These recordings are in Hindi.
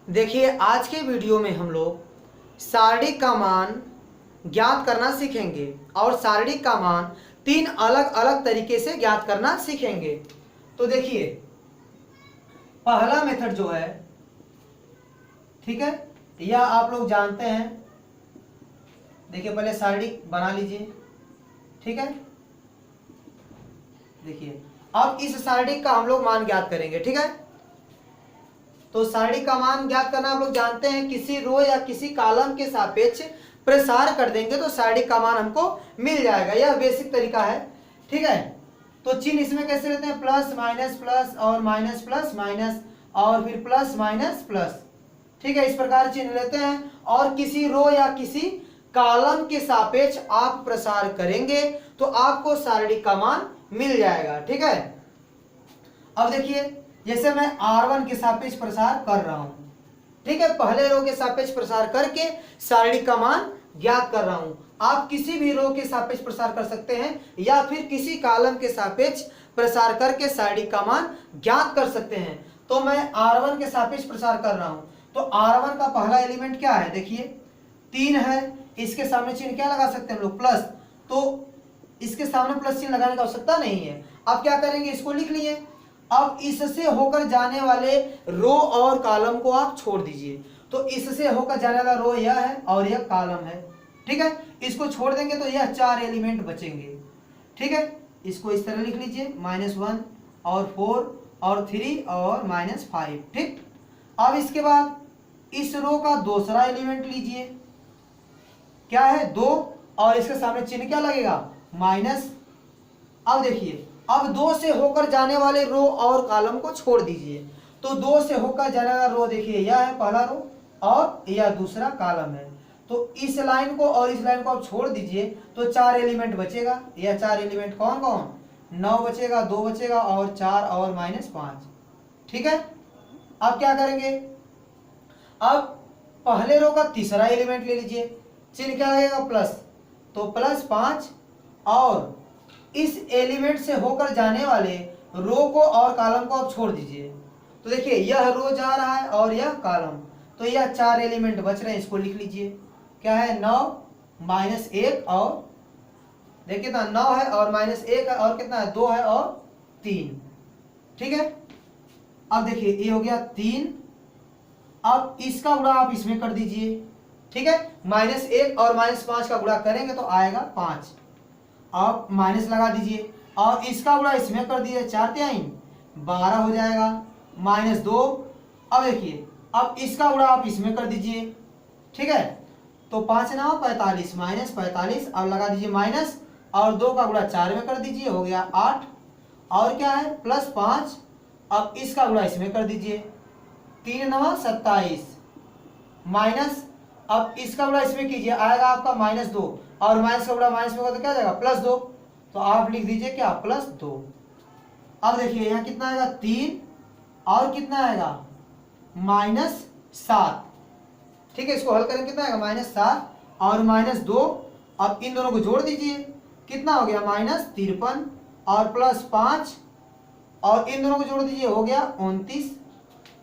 देखिए आज के वीडियो में हम लोग सारणी का मान ज्ञात करना सीखेंगे और सारणी का मान तीन अलग अलग तरीके से ज्ञात करना सीखेंगे। तो देखिए पहला मेथड जो है, ठीक है, यह आप लोग जानते हैं। देखिए पहले सारणी बना लीजिए, ठीक है। देखिए अब इस सारणी का हम लोग मान ज्ञात करेंगे, ठीक है। तो सारणी का मान ज्ञात करना आप लोग जानते हैं, किसी रो या किसी कॉलम के सापेक्ष प्रसार कर देंगे तो सारणी का मान हमको मिल जाएगा। यह बेसिक तरीका है, ठीक है। तो चिन्ह इसमें कैसे लेते हैं, प्लस और माइनस प्लस माइनस और फिर प्लस माइनस प्लस, ठीक है। इस प्रकार चिन्ह लेते हैं और किसी रो या किसी कॉलम के सापेक्ष आप प्रसार करेंगे तो आपको सारणी का मान मिल जाएगा, ठीक है। अब देखिए जैसे मैं R1 के सापेक्ष प्रसार कर रहा हूं, ठीक है, पहले रो के सापेक्ष प्रसार करके सारणी का मान ज्ञात कर रहा हूं। आप किसी भी रो के सापेक्ष प्रसार कर सकते हैं या फिर किसी कॉलम के सापेक्ष प्रसार करके सारणी का मान ज्ञात कर सकते हैं। तो मैं R1 के सापेक्ष प्रसार कर रहा हूं, तो R1 का पहला एलिमेंट क्या है, देखिए 3 है। इसके सामने चिन्ह क्या लगा सकते हैं हम लोग, प्लस। तो इसके सामने प्लस चिन्ह लगाने की आवश्यकता नहीं है। अब क्या करेंगे, इसको लिख लिए। अब इससे होकर जाने वाले रो और कॉलम को आप छोड़ दीजिए। तो इससे होकर जाने वाला रो यह है और यह कॉलम है, ठीक है। इसको छोड़ देंगे तो यह 4 एलिमेंट बचेंगे, ठीक है। इसको इस तरह लिख लीजिए, -1 और 4 और 3 और -5, ठीक। अब इसके बाद इस रो का दूसरा एलिमेंट लीजिए, क्या है 2, और इसके सामने चिन्ह क्या लगेगा, माइनस। अब देखिए अब 2 से होकर जाने वाले रो और कॉलम को छोड़ दीजिए। तो 2 से होकर जाने वाला रो देखिए यह है पहला रो और यह दूसरा कॉलम है। तो इस लाइन को और इस लाइन को आप छोड़ दीजिए तो 4 एलिमेंट बचेगा। यह 4 एलिमेंट कौन कौन, 9 बचेगा, 2 बचेगा और 4 और -5, ठीक है। अब क्या करेंगे, अब पहले रो का तीसरा एलिमेंट ले लीजिए, चिन्ह क्या लगेगा, प्लस। तो +5 और इस एलिमेंट से होकर जाने वाले रो को और कॉलम को आप छोड़ दीजिए। तो देखिए यह रो जा रहा है और यह कॉलम, तो यह 4 एलिमेंट बच रहे हैं। इसको लिख लीजिए, क्या है 9 -1 और देखिए कितना 9 है और -1 है और कितना है 2 है और 3, ठीक है। अब देखिए ये हो गया 3। अब इसका गुणा आप इसमें कर दीजिए, ठीक है। -1 और -5 का गुणा करेंगे तो आएगा 5। अब माइनस लगा दीजिए और इसका गुणा इसमें कर दीजिए, 4 × 3 12 हो जाएगा, -2। अब देखिए अब इसका गुणा आप इसमें कर दीजिए, ठीक है। तो 5 × 9 45, -45। अब लगा दीजिए माइनस और 2 का गुणा 4 में कर दीजिए, हो गया 8। और क्या है +5। अब इसका गुणा इसमें कर दीजिए, 3 × 9 27 माइनस। अब इसका गुणा इसमें कीजिए, आएगा आपका -2 और माइनस का गुणा माइनस में होगा तो क्या जाएगा +2। तो आप लिख दीजिए क्या, +2। अब देखिए यहाँ कितना आएगा 3 और कितना आएगा -7, ठीक है। इसको हल करेंगे कितना आएगा -7 और -2। अब इन दोनों को जोड़ दीजिए, कितना हो गया -53 और +5 और इन दोनों को जोड़ दीजिए, हो गया 29।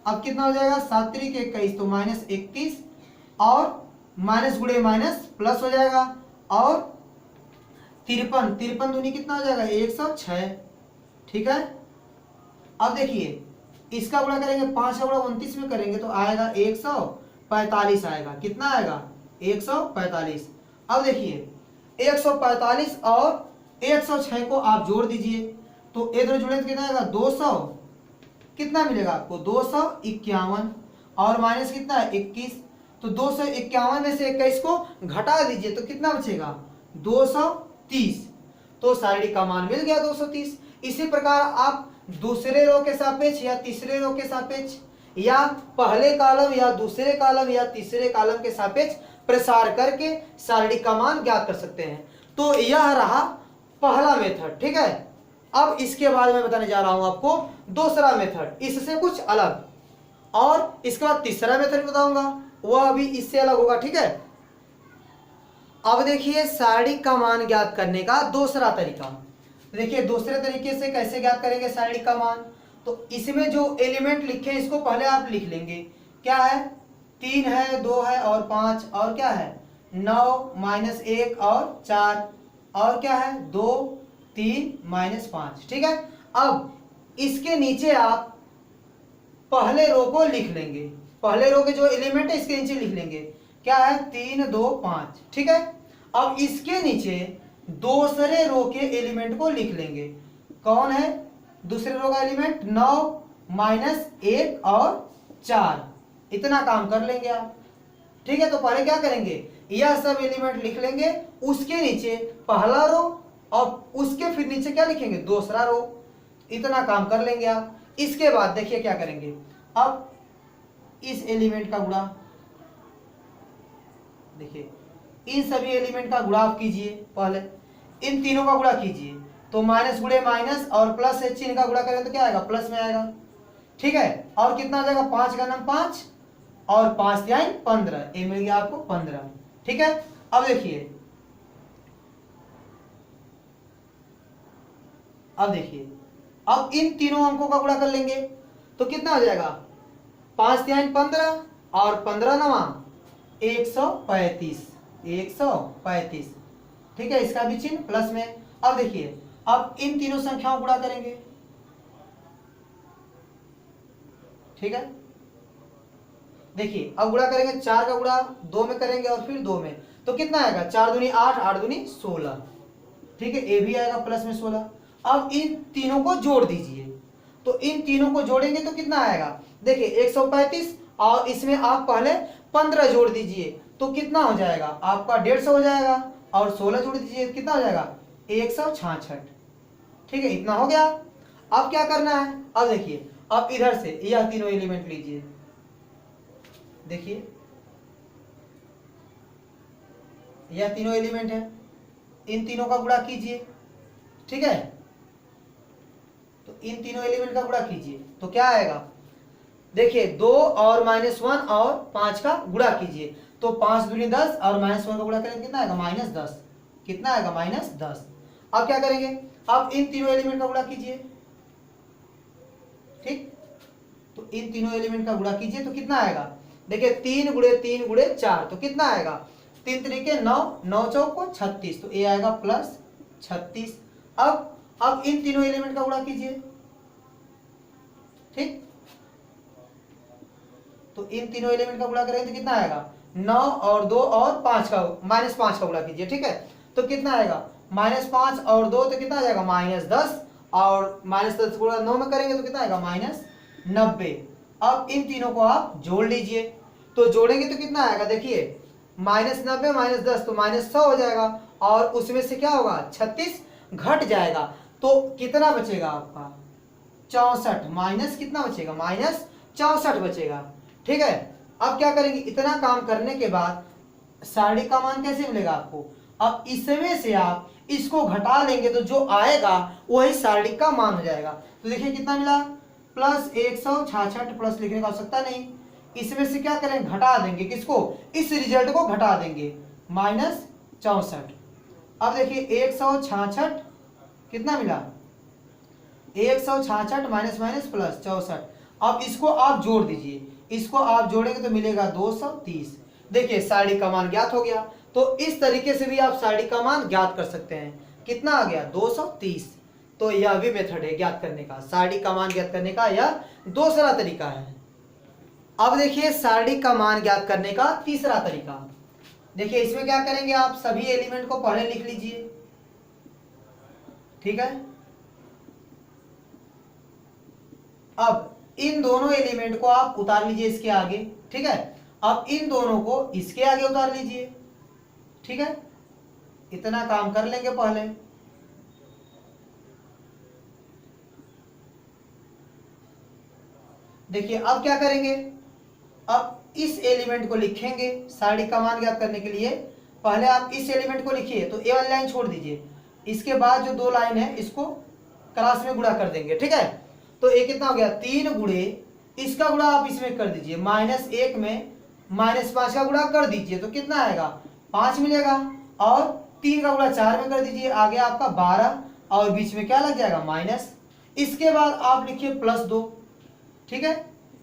अब कितना हो जाएगा 7 × 3 = 21, तो -31 और माइनस गुणे माइनस प्लस हो जाएगा और 53 दूनी कितना हो जाएगा 106, ठीक है। अब देखिए इसका गुणा करेंगे, 5 का गुणा 29 में करेंगे तो आएगा 145 आएगा, कितना आएगा 145। अब देखिए 145 और 106 को आप जोड़ दीजिए तो इधर जुड़े तो कितना आएगा 200, कितना मिलेगा आपको 251 और माइनस कितना है 21। तो 251 में से 21 को घटा दीजिए तो कितना बचेगा 230। तो सारणी का मान मिल गया 230। इसी प्रकार आप दूसरे रो के सापेक्ष या तीसरे रो के सापेक्ष या पहले कॉलम या दूसरे कॉलम या तीसरे कॉलम के सापेक्ष प्रसार करके सारणी का मान ज्ञात कर सकते हैं। तो यह रहा पहला मेथड, ठीक है। अब इसके बाद मैं बताने जा रहा हूं आपको दूसरा मेथड, इससे कुछ अलग, और इसके बाद तीसरा मेथड बताऊंगा, वह भी इससे अलग होगा, ठीक है। अब देखिए सारणी का मान ज्ञात करने का दूसरा तरीका। देखिए दूसरे तरीके से कैसे ज्ञात करेंगे सारणी का मान। तो इसमें जो एलिमेंट लिखे हैं इसको पहले आप लिख लेंगे, क्या है, 3 है, 2 है और 5, और क्या है 9 माइनस 1 और 4, और क्या है 2 3 माइनस 5। ठीक है, अब इसके नीचे आप पहले रो को लिख लेंगे, पहले रो के जो एलिमेंट है इसके नीचे लिख लेंगे, क्या है 3 2 5। ठीक है, अब इसके नीचे दूसरे रो के एलिमेंट को लिख लेंगे, कौन है दूसरे रो का एलिमेंट, 9 माइनस 1 और 4, इतना काम कर लेंगे आप। ठीक है, तो पहले क्या करेंगे, यह सब एलिमेंट लिख लेंगे, उसके नीचे पहला रो और उसके फिर नीचे क्या लिखेंगे, दूसरा रो, इतना काम कर लेंगे आप। इसके बाद देखिए क्या करेंगे, अब इस एलिमेंट का गुणा, देखिए इन सभी एलिमेंट का गुणा आप कीजिए, पहले इन तीनों का गुणा कीजिए, तो माइनस गुणे माइनस और प्लस है, चिन्ह का गुणा करें तो क्या आएगा, प्लस में आएगा। ठीक है, और कितना आ जाएगा, 5 का नाम 5 और 5 3 15, ये मिल गया आपको 15। ठीक है, अब देखिए, अब देखिए, अब इन तीनों अंकों का गुणा कर लेंगे तो कितना हो जाएगा, 5 3 15 और 15 नवा 135, 135। ठीक है, इसका भी चिन्ह प्लस में। अब देखिए, अब इन तीनों संख्याओं को गुणा करेंगे। ठीक है, देखिए अब गुणा करेंगे, 4 का गुणा 2 में करेंगे और फिर 2 में, तो कितना आएगा, 4 दूनी 8, 8 दूनी 16। ठीक है, ये भी आएगा प्लस में 16। अब इन तीनों को जोड़ दीजिए, तो इन तीनों को जोड़ेंगे तो कितना आएगा, देखिए 135 और इसमें आप पहले 15 जोड़ दीजिए तो कितना हो जाएगा आपका 150 हो जाएगा, और 16 जोड़ दीजिए कितना हो जाएगा 166। ठीक है, इतना हो गया। अब क्या करना है, अब देखिए, अब इधर से यह तीनों एलिमेंट लीजिए, देखिए यह तीनों एलिमेंट है, इन तीनों का गुणा कीजिए। ठीक है, तो इन तीनों एलिमेंट का गुणा कीजिए तो क्या आएगा, देखिए 2 और -1 और 5 का गुणा कीजिए, तो 5 दूनी 10 और -1 का गुणा करेंगे कितना आएगा, -10। कितना आएगा, -10। अब क्या करेंगे, अब इन तीनों एलिमेंट का गुणा कीजिए। ठीक, तो इन तीनों एलिमेंट का गुणा कीजिए तो कितना आएगा, देखिए 3 गुणे 3 गुणे 4, तो कितना आएगा, 3 तरीके 9, 9 चौको 36, तो ये आएगा प्लस 36। अब इन तीनों एलिमेंट का गुणा कीजिए। ठीक, तो इन तीनों एलिमेंट का गुणा करेंगे तो कितना आएगा, 9 और 2 और 5 का -5 का गुणा कीजिए। ठीक है, तो कितना आएगा, -5 और 2 तो कितना आ जाएगा, -10, और -10 गुणा 9 में करेंगे तो कितना आएगा, -90। अब इन तीनों को आप जोड़ लीजिए, तो जोड़ेंगे तो कितना आएगा, देखिए -90 -10 तो -100 हो जाएगा, और उसमें से क्या होगा 36 घट जाएगा, तो कितना बचेगा आपका 64, माइनस कितना बचेगा, -64 बचेगा। ठीक है, अब क्या करेंगे, इतना काम करने के बाद सारणी का मान कैसे मिलेगा आपको, अब इसमें से आप इसको घटा लेंगे तो जो आएगा वही सारणी का मान हो जाएगा। तो देखिए कितना मिला, प्लस 166, प्लस लिखने की आवश्यकता नहीं, इसमें से क्या करें, घटा देंगे, किसको, इस रिजल्ट को घटा देंगे, -64। अब देखिए 166 कितना मिला, 166 माइनस माइनस प्लस 64। अब इसको आप जोड़ दीजिए, इसको आप जोड़ेंगे तो मिलेगा 230। देखिए सारणी का मान ज्ञात हो गया। तो इस तरीके से भी आप सारणी का मान ज्ञात कर सकते हैं। कितना आ गया, 230। तो यह भी मेथड है ज्ञात करने का, सारणी का मान ज्ञात करने का यह दूसरा तरीका है। अब देखिए सारणी का मान ज्ञात करने का तीसरा तरीका। देखिए इसमें क्या करेंगे, आप सभी एलिमेंट को पहले लिख लीजिए। ठीक है, अब इन दोनों एलिमेंट को आप उतार लीजिए इसके आगे। ठीक है, अब इन दोनों को इसके आगे उतार लीजिए। ठीक है, इतना काम कर लेंगे पहले। देखिए अब क्या करेंगे, अब इस एलिमेंट को लिखेंगे सारणी का मान ज्ञात करने के लिए। पहले आप इस एलिमेंट को लिखिए, तो ये वाली लाइन छोड़ दीजिए, इसके बाद जो दो लाइन है इसको क्लास में गुणा कर देंगे। ठीक है, तो ये कितना हो गया, 3 गुणे, इसका गुणा आप इसमें कर दीजिए, -1 में -5 का गुणा कर दीजिए तो कितना आएगा, 5 मिलेगा, और 3 का गुणा 4 में कर दीजिए, आ गया आपका 12, और बीच में क्या लग जाएगा, माइनस। इसके बाद आप लिखिए +2। ठीक है,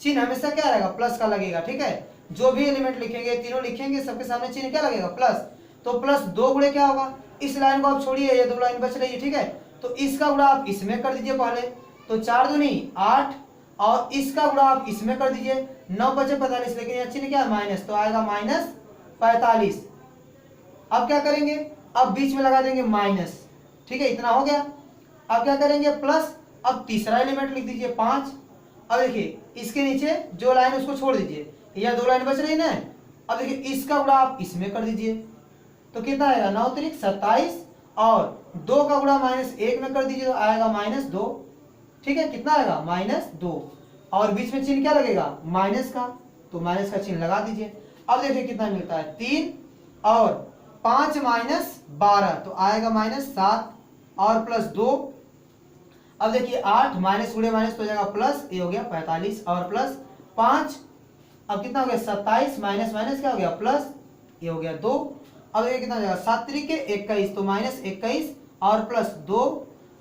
चिन्ह हमेशा क्या रहेगा, प्लस का लगेगा। ठीक है, जो भी एलिमेंट लिखेंगे, तीनों लिखेंगे, सबके सामने चिन्ह क्या लगेगा, प्लस। तो प्लस 2 गुणे क्या होगा, इस लाइन को आप छोड़िए, ये 2 लाइन बच रही है। ठीक है, तो इसका गुणा आप इसमें कर दीजिए पहले, तो 4 दूनी 8, और इसका गुणा आप इसमें कर दीजिए, 9 बचे 45, लेकिन यहाँ चिन्ह क्या है, माइनस, तो आएगा -45। अब क्या करेंगे, अब बीच में लगा देंगे माइनस। ठीक है, इतना हो गया। अब क्या करेंगे, प्लस, अब तीसरा एलिमेंट लिख दीजिए 5। अब देखिए इसके नीचे जो लाइन उसको छोड़ दीजिए, यह 2 लाइन बच रही ना। अब देखिए इसका गुणा आप इसमें कर दीजिए, तो कितना आएगा, 9 त्रिक 27, और 2 का गुणा -1 में कर दीजिए, तो आएगा -2। ठीक है, कितना आएगा, -2, और बीच में चिन्ह क्या लगेगा, माइनस का, तो माइनस का चिन्ह लगा दीजिए। अब देखिए कितना मिलता है, 3 और 5 -12, तो आएगा -7, और प्लस 2। अब देखिए 8 माइनस गुणे माइनस तो हो जाएगा प्लस, ये हो गया 45, और प्लस 5, अब कितना हो गया, 27, माइनस माइनस क्या हो गया, प्लस, ये हो गया 2। अब देखिए कितना हो जाएगा, 7 त्रिके 21, तो -21, और प्लस 2,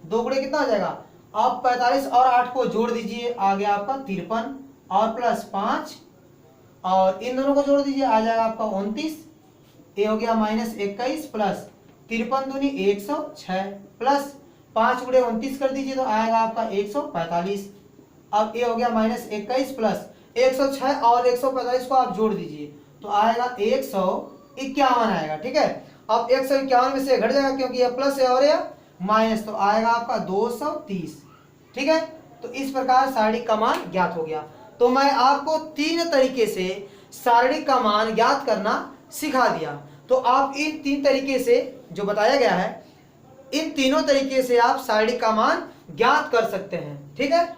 2 गुणे कितना हो जाएगा, आप 45 और 8 को जोड़ दीजिए, आ गया आपका 53, और प्लस 5, और इन दोनों को जोड़ दीजिए, आ जाएगा आपका 29, ये हो गया -21, प्लस 53 दूनी 106, प्लस 5 गुणे 29 कर दीजिए, तो आएगा आपका 145। अब ये हो गया -21 प्लस 106, और 145 को आप जोड़ दीजिए, तो आएगा 151 आएगा। ठीक है, अब 151 में से घट जाएगा क्योंकि यह प्लस है और यह माइनस, तो आएगा आपका 230। ठीक है, तो इस प्रकार सारणी का मान ज्ञात हो गया। तो मैं आपको 3 तरीके से सारणी का मान ज्ञात करना सिखा दिया। तो आप इन 3 तरीके से जो बताया गया है, इन तीनों तरीके से आप सारणी का मान ज्ञात कर सकते हैं। ठीक है।